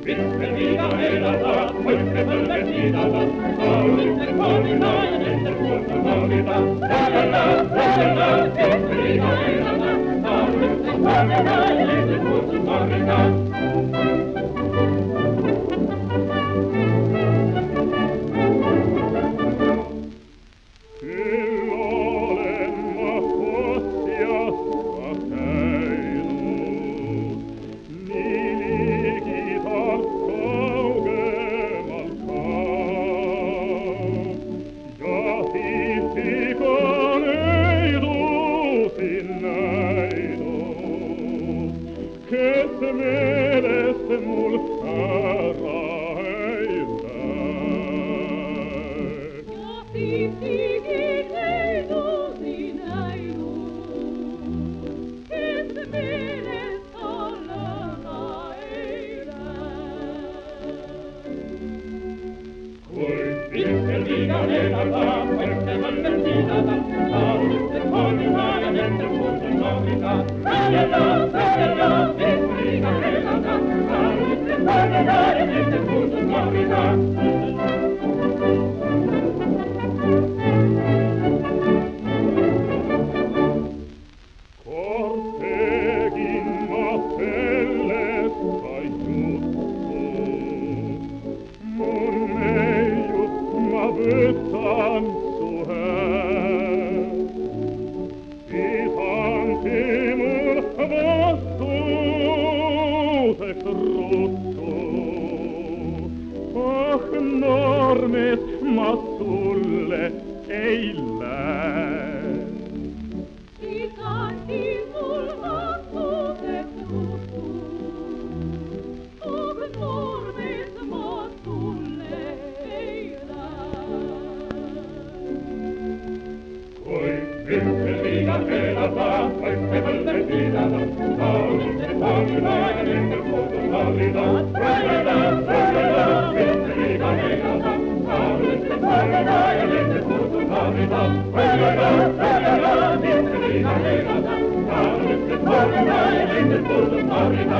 Viskelviga elada, poikke pölvetidada, laulutte koomina ja nende kuulta kaunita. Laulella, viskelviga elada, laulutte koomina ja nende kuulta kaunita. Che se meresse mul cara eile. Ja tiisikin eidu sinäidu, che se meresse allana eile. Kui viskelviga elada, poikke pölvetidada, laulutte koomina ja nende kuulta kaunita. Laulella, viskelviga elada, laulutte koomina ja nende kuulta kaunita. Kortegin ma sellesta juttu, mun ei just ma võtan su hääl. Isanti mul vastuseks ruttu, ah noormees ma sulle ei lähe. Isanti mul vastuseks ruttu, oh noormees ma sulle ei lähe. Kui viskelviga elada, poikke pölvetidada, laulutte koomina ja nende kuulta kaunita. Laulella, viskelviga elada, laulutte koomina ja nende kuulta kaunita. Laulella, viskelviga elada, laulutte koomina ja nende kuulta kaunita.